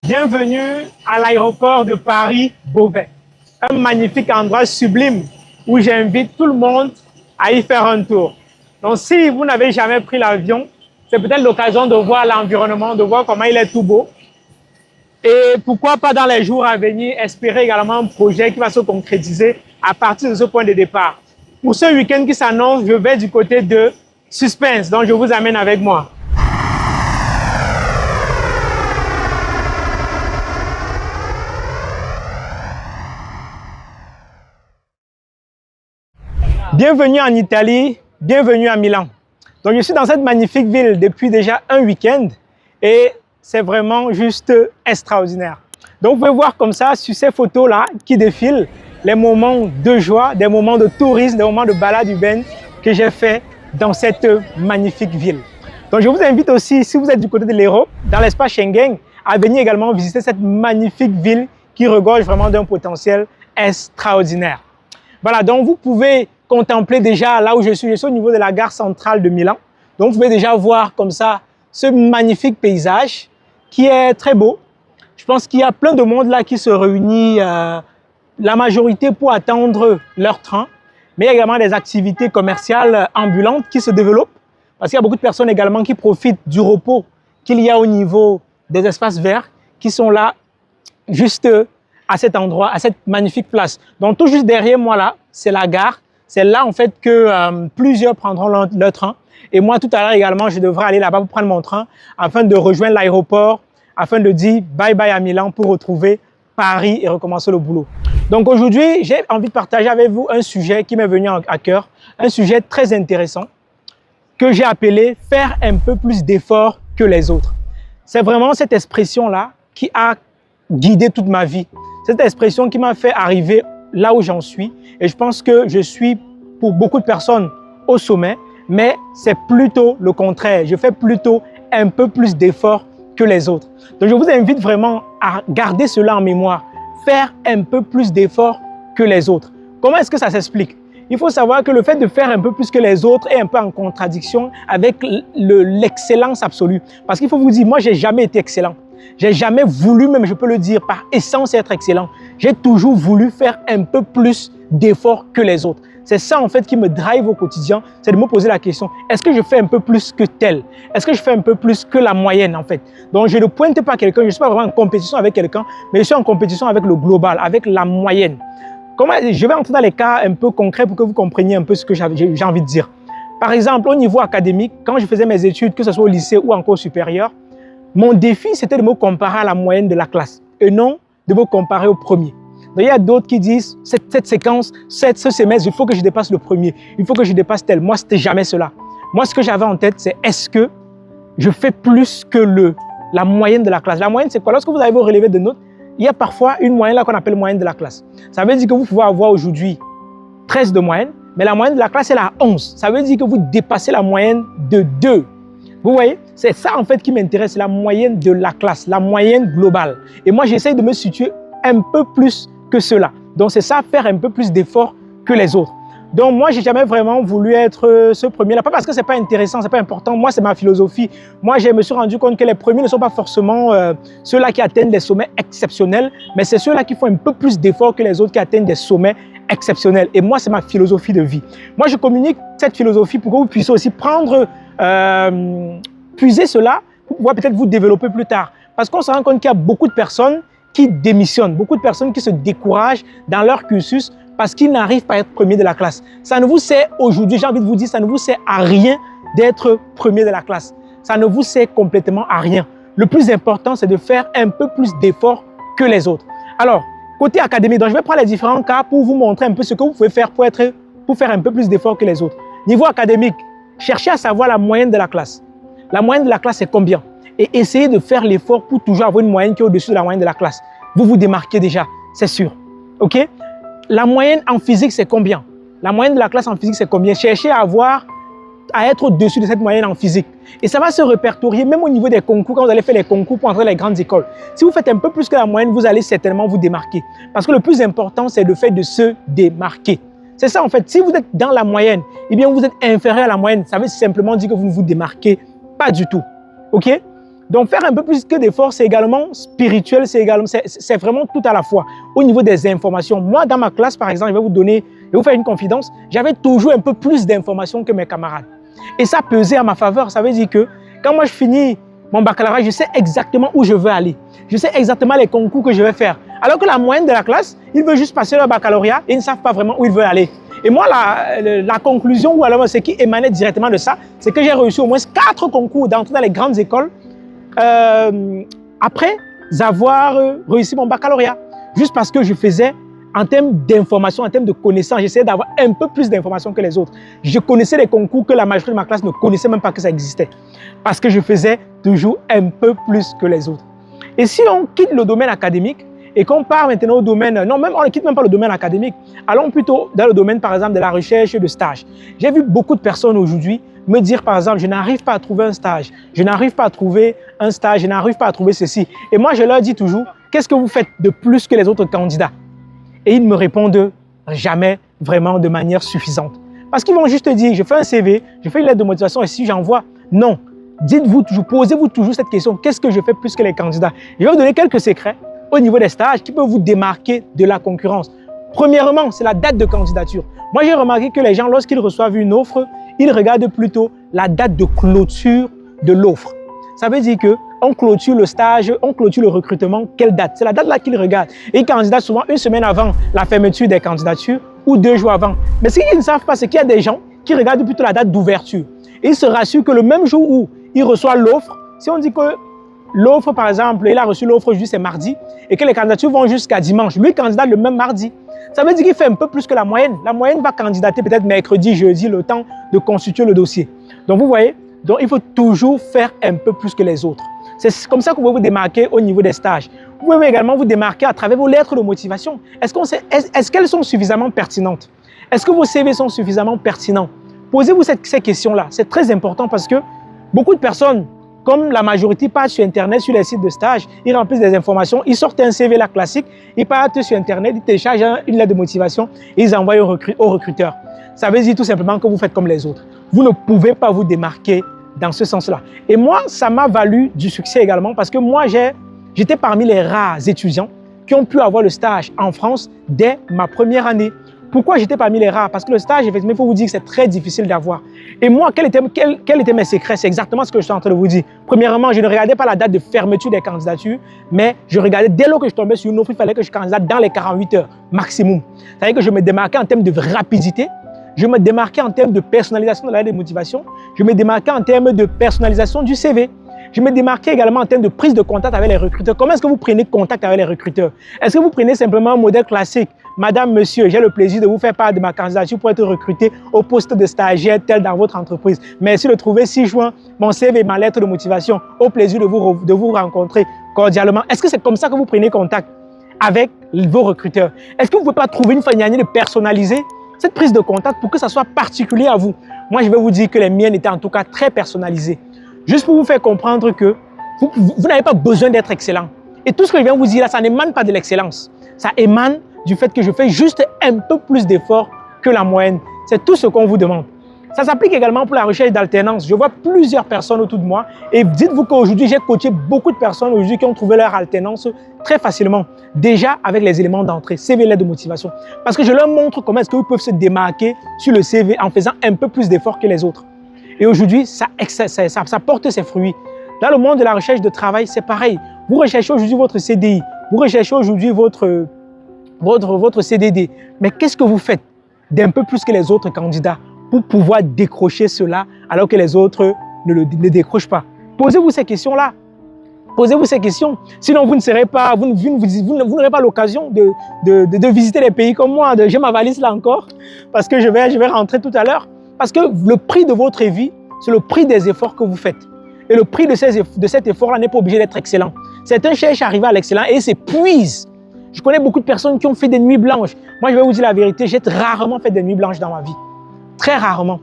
Bienvenue à l'aéroport de Paris-Beauvais, un magnifique endroit sublime où j'invite tout le monde à y faire un tour. Donc si vous n'avez jamais pris l'avion, c'est peut-être l'occasion de voir l'environnement, de voir comment il est tout beau. Et pourquoi pas dans les jours à venir, espérer également un projet qui va se concrétiser à partir de ce point de départ. Pour ce week-end qui s'annonce, je vais du côté de Suspense, donc je vous amène avec moi. Bienvenue en Italie, bienvenue à Milan. Donc je suis dans cette magnifique ville depuis déjà un week-end et c'est vraiment juste extraordinaire. Donc vous pouvez voir comme ça sur ces photos-là qui défilent les moments de joie, des moments de tourisme, des moments de balade urbaine que j'ai fait dans cette magnifique ville. Donc je vous invite aussi, si vous êtes du côté de l'Europe, dans l'espace Schengen, à venir également visiter cette magnifique ville qui regorge vraiment d'un potentiel extraordinaire. Voilà, donc vous pouvez contempler déjà là où je suis au niveau de la gare centrale de Milan. Donc vous pouvez déjà voir comme ça ce magnifique paysage qui est très beau. Je pense qu'il y a plein de monde là qui se réunit, la majorité pour attendre leur train. Mais il y a également des activités commerciales ambulantes qui se développent parce qu'il y a beaucoup de personnes également qui profitent du repos qu'il y a au niveau des espaces verts qui sont là juste à cet endroit, à cette magnifique place. Donc tout juste derrière moi là, c'est la gare. C'est là en fait que plusieurs prendront leur train. Et moi tout à l'heure également, je devrais aller là-bas pour prendre mon train afin de rejoindre l'aéroport, afin de dire bye bye à Milan pour retrouver Paris et recommencer le boulot. Donc aujourd'hui, j'ai envie de partager avec vous un sujet qui m'est venu à cœur, un sujet très intéressant que j'ai appelé « faire un peu plus d'efforts que les autres ». C'est vraiment cette expression-là qui a guidé toute ma vie. Cette expression qui m'a fait arriver là où j'en suis. Et je pense que je suis, pour beaucoup de personnes, au sommet, mais c'est plutôt le contraire. Je fais plutôt un peu plus d'efforts que les autres. Donc je vous invite vraiment à garder cela en mémoire. Faire un peu plus d'efforts que les autres. Comment est-ce que ça s'explique? Il faut savoir que le fait de faire un peu plus que les autres est un peu en contradiction avec l'excellence absolue. Parce qu'il faut vous dire, moi, j'ai jamais été excellent. J'ai jamais voulu, même je peux le dire, par essence être excellent. J'ai toujours voulu faire un peu plus d'efforts que les autres. C'est ça en fait qui me drive au quotidien, c'est de me poser la question, est-ce que je fais un peu plus que tel? Est-ce que je fais un peu plus que la moyenne en fait? Donc je ne pointe pas quelqu'un, je ne suis pas vraiment en compétition avec quelqu'un, mais je suis en compétition avec le global, avec la moyenne. Je vais entrer dans les cas un peu concrets pour que vous compreniez un peu ce que j'ai envie de dire. Par exemple, au niveau académique, quand je faisais mes études, que ce soit au lycée ou en cours supérieur, mon défi, c'était de me comparer à la moyenne de la classe et non de me comparer au premier. Donc, il y a d'autres qui disent, cette séquence, ce semestre, il faut que je dépasse le premier, il faut que je dépasse tel. Moi, ce n'était jamais cela. Moi, ce que j'avais en tête, c'est est-ce que je fais plus que la moyenne de la classe? La moyenne, c'est quoi? Lorsque vous avez vos relevés de notes, il y a parfois une moyenne là qu'on appelle moyenne de la classe. Ça veut dire que vous pouvez avoir aujourd'hui 13 de moyenne, mais la moyenne de la classe est à 11. Ça veut dire que vous dépassez la moyenne de 2. Vous voyez, c'est ça en fait qui m'intéresse, la moyenne de la classe, la moyenne globale. Et moi, j'essaie de me situer un peu plus que cela. Donc, c'est ça, faire un peu plus d'efforts que les autres. Donc, moi, j'ai jamais vraiment voulu être ce premier-là. Pas parce que c'est pas intéressant, c'est pas important. Moi, c'est ma philosophie. Moi, je me suis rendu compte que les premiers ne sont pas forcément ceux-là qui atteignent des sommets exceptionnels, mais c'est ceux-là qui font un peu plus d'efforts que les autres qui atteignent des sommets exceptionnels. Et moi, c'est ma philosophie de vie. Moi, je communique cette philosophie pour que vous puissiez aussi prendre puiser cela pour pouvoir peut-être vous développer plus tard. Parce qu'on se rend compte qu'il y a beaucoup de personnes qui démissionnent, beaucoup de personnes qui se découragent dans leur cursus parce qu'ils n'arrivent pas à être premier de la classe. Ça ne vous sert aujourd'hui, j'ai envie de vous dire, ça ne vous sert à rien d'être premier de la classe. Ça ne vous sert complètement à rien. Le plus important, c'est de faire un peu plus d'efforts que les autres. Alors, côté académique, donc je vais prendre les différents cas pour vous montrer un peu ce que vous pouvez faire pour faire un peu plus d'efforts que les autres. Niveau académique, cherchez à savoir la moyenne de la classe. La moyenne de la classe, c'est combien? Et essayez de faire l'effort pour toujours avoir une moyenne qui est au-dessus de la moyenne de la classe. Vous vous démarquez déjà, c'est sûr. OK? La moyenne en physique, c'est combien? La moyenne de la classe en physique, c'est combien? Cherchez à être au-dessus de cette moyenne en physique. Et ça va se répertorier même au niveau des concours, quand vous allez faire les concours pour entrer dans les grandes écoles. Si vous faites un peu plus que la moyenne, vous allez certainement vous démarquer. Parce que le plus important, c'est le fait de se démarquer. C'est ça en fait. Si vous êtes dans la moyenne, eh bien vous êtes inférieur à la moyenne. Ça veut simplement dire que vous ne vous démarquez pas du tout. OK? Donc, faire un peu plus que d'efforts, c'est également spirituel, c'est vraiment tout à la fois. Au niveau des informations, moi, dans ma classe, par exemple, je vais vous faire une confidence, j'avais toujours un peu plus d'informations que mes camarades. Et ça pesait à ma faveur. Ça veut dire que quand moi, je finis mon baccalauréat, je sais exactement où je veux aller. Je sais exactement les concours que je vais faire. Alors que la moyenne de la classe, ils veulent juste passer leur baccalauréat et ils ne savent pas vraiment où ils veulent aller. Et moi, la conclusion, ou alors ce qui émanait directement de ça, c'est que j'ai réussi au moins 4 concours d'entrée dans les grandes écoles après avoir réussi mon baccalauréat. Juste parce que je faisais, en termes d'information, en termes de connaissances, j'essayais d'avoir un peu plus d'informations que les autres. Je connaissais les concours que la majorité de ma classe ne connaissait même pas que ça existait. Parce que je faisais toujours un peu plus que les autres. Et si on quitte le domaine académique et qu'on part maintenant au domaine, non, même on ne quitte même pas le domaine académique, allons plutôt dans le domaine, par exemple, de la recherche et de stage. J'ai vu beaucoup de personnes aujourd'hui me dire, par exemple, je n'arrive pas à trouver un stage, je n'arrive pas à trouver un stage, je n'arrive pas à trouver ceci. Et moi, je leur dis toujours, qu'est-ce que vous faites de plus que les autres candidats? Et ils me répondent jamais vraiment de manière suffisante. Parce qu'ils vont juste dire, je fais un CV, je fais une lettre de motivation et si j'envoie, non. Dites-vous toujours, posez-vous toujours cette question, qu'est-ce que je fais plus que les candidats? Je vais vous donner quelques secrets au niveau des stages qui peuvent vous démarquer de la concurrence. Premièrement, c'est la date de candidature. Moi, j'ai remarqué que les gens, lorsqu'ils reçoivent une offre, ils regardent plutôt la date de clôture de l'offre. Ça veut dire qu'on clôture le stage, on clôture le recrutement, quelle date? C'est la date là qu'ils regardent. Et ils candidatent souvent une semaine avant la fermeture des candidatures ou 2 jours avant. Mais ce qu'ils ne savent pas, c'est qu'il y a des gens qui regardent plutôt la date d'ouverture. Et ils se rassurent que le même jour où il reçoit l'offre, si on dit que l'offre, par exemple, il a reçu l'offre aujourd'hui, c'est mardi, et que les candidatures vont jusqu'à dimanche, lui candidate le même mardi. Ça veut dire qu'il fait un peu plus que la moyenne. La moyenne va candidater peut-être mercredi, jeudi, le temps de constituer le dossier. Donc vous voyez, donc il faut toujours faire un peu plus que les autres. C'est comme ça que vous pouvez vous démarquer au niveau des stages. Vous pouvez également vous démarquer à travers vos lettres de motivation. Est-ce qu'elles sont suffisamment pertinentes? Est-ce que vos CV sont suffisamment pertinents? Posez-vous ces questions-là. C'est très important parce que beaucoup de personnes, comme la majorité, partent sur Internet, sur les sites de stage, ils remplissent des informations, ils sortent un CV là classique, ils partent sur Internet, ils téléchargent une lettre de motivation et ils envoient au recruteur. Ça veut dire tout simplement que vous faites comme les autres. Vous ne pouvez pas vous démarquer dans ce sens-là. Et moi, ça m'a valu du succès également parce que moi, j'étais parmi les rares étudiants qui ont pu avoir le stage en France dès ma première année. Pourquoi j'étais parmi les rares? Parce que le stage, effectivement, il faut vous dire que c'est très difficile d'avoir. Et moi, quels étaient mes secrets? C'est exactement ce que je suis en train de vous dire. Premièrement, je ne regardais pas la date de fermeture des candidatures, mais je regardais dès lors que je tombais sur une offre, il fallait que je candidate dans les 48 heures maximum. C'est-à-dire que je me démarquais en termes de rapidité, je me démarquais en termes de personnalisation de la lettre de motivation, je me démarquais en termes de personnalisation du CV. Je me démarquais également en termes de prise de contact avec les recruteurs. Comment est-ce que vous prenez contact avec les recruteurs? Est-ce que vous prenez simplement un modèle classique? Madame, monsieur, j'ai le plaisir de vous faire part de ma candidature pour être recruté au poste de stagiaire tel dans votre entreprise. Merci de trouver 6 juin mon CV et ma lettre de motivation. Au plaisir de vous rencontrer cordialement. Est-ce que c'est comme ça que vous prenez contact avec vos recruteurs? Est-ce que vous ne pouvez pas trouver une manière de personnaliser cette prise de contact pour que ça soit particulier à vous? Moi, je vais vous dire que les miennes étaient en tout cas très personnalisées. Juste pour vous faire comprendre que vous n'avez pas besoin d'être excellent. Et tout ce que je viens vous dire là, ça n'émane pas de l'excellence. Ça émane du fait que je fais juste un peu plus d'efforts que la moyenne. C'est tout ce qu'on vous demande. Ça s'applique également pour la recherche d'alternance. Je vois plusieurs personnes autour de moi et dites-vous qu'aujourd'hui, j'ai coaché beaucoup de personnes aujourd'hui qui ont trouvé leur alternance très facilement. Déjà avec les éléments d'entrée, CV, lettre de motivation. Parce que je leur montre comment est-ce qu'ils peuvent se démarquer sur le CV en faisant un peu plus d'efforts que les autres. Et aujourd'hui, ça porte ses fruits. Dans le monde de la recherche de travail, c'est pareil. Vous recherchez aujourd'hui votre CDI, vous recherchez aujourd'hui votre CDD. Mais qu'est-ce que vous faites d'un peu plus que les autres candidats pour pouvoir décrocher cela alors que les autres ne décrochent pas? Posez-vous ces questions-là. Posez-vous ces questions. Sinon, vous n'aurez pas l'occasion de visiter les pays comme moi. J'ai ma valise là encore parce que je vais rentrer tout à l'heure. Parce que le prix de votre vie, c'est le prix des efforts que vous faites. Et le prix de cet effort-là n'est pas obligé d'être excellent. Certains cherchent à arriver à l'excellent et s'épuisent. Je connais beaucoup de personnes qui ont fait des nuits blanches. Moi, je vais vous dire la vérité, j'ai rarement fait des nuits blanches dans ma vie. Très rarement.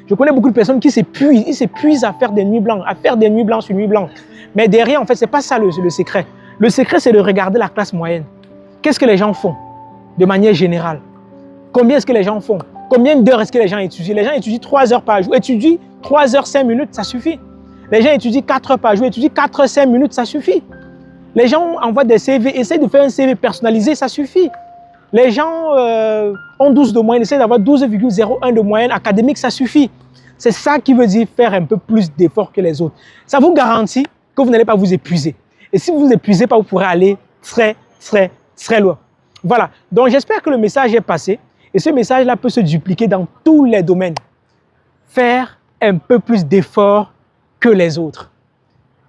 Je connais beaucoup de personnes qui s'épuisent. Ils s'épuisent à faire des nuits blanches, à faire des nuits blanches, une nuit blanche. Mais derrière, en fait, ce n'est pas ça le secret. Le secret, c'est de regarder la classe moyenne. Qu'est-ce que les gens font de manière générale? Combien est-ce que les gens font? Combien d'heures est-ce que les gens étudient? Les gens étudient 3 heures par jour. Étudient 3 heures, 5 minutes, ça suffit. Les gens étudient 4 heures par jour, étudient 4 heures 5 minutes, ça suffit. Les gens envoient des CV, essayent de faire un CV personnalisé, ça suffit. Les gens ont 12 de moyenne, essayent d'avoir 12,01 de moyenne académique, ça suffit. C'est ça qui veut dire faire un peu plus d'efforts que les autres. Ça vous garantit que vous n'allez pas vous épuiser. Et si vous ne vous épuisez pas, vous pourrez aller très, très, très loin. Voilà. Donc, j'espère que le message est passé. Et ce message-là peut se dupliquer dans tous les domaines. Faire un peu plus d'efforts que les autres.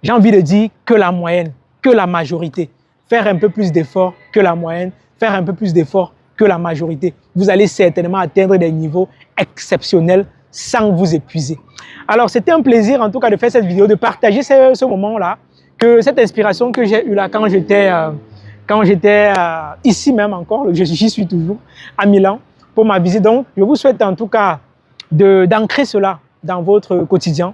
J'ai envie de dire que la moyenne, que la majorité. Faire un peu plus d'efforts que la moyenne, faire un peu plus d'efforts que la majorité. Vous allez certainement atteindre des niveaux exceptionnels sans vous épuiser. Alors, c'était un plaisir en tout cas de faire cette vidéo, de partager ce moment-là, cette inspiration que j'ai eue là quand j'étais ici même encore, j'y suis toujours, à Milan, pour ma visite. Donc, je vous souhaite en tout cas d'ancrer cela dans votre quotidien,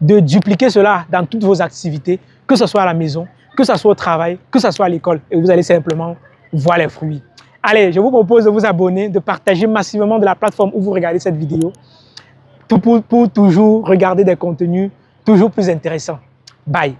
de dupliquer cela dans toutes vos activités, que ce soit à la maison, que ce soit au travail, que ce soit à l'école, et vous allez simplement voir les fruits. Allez, je vous propose de vous abonner, de partager massivement de la plateforme où vous regardez cette vidéo, pour toujours regarder des contenus toujours plus intéressants. Bye!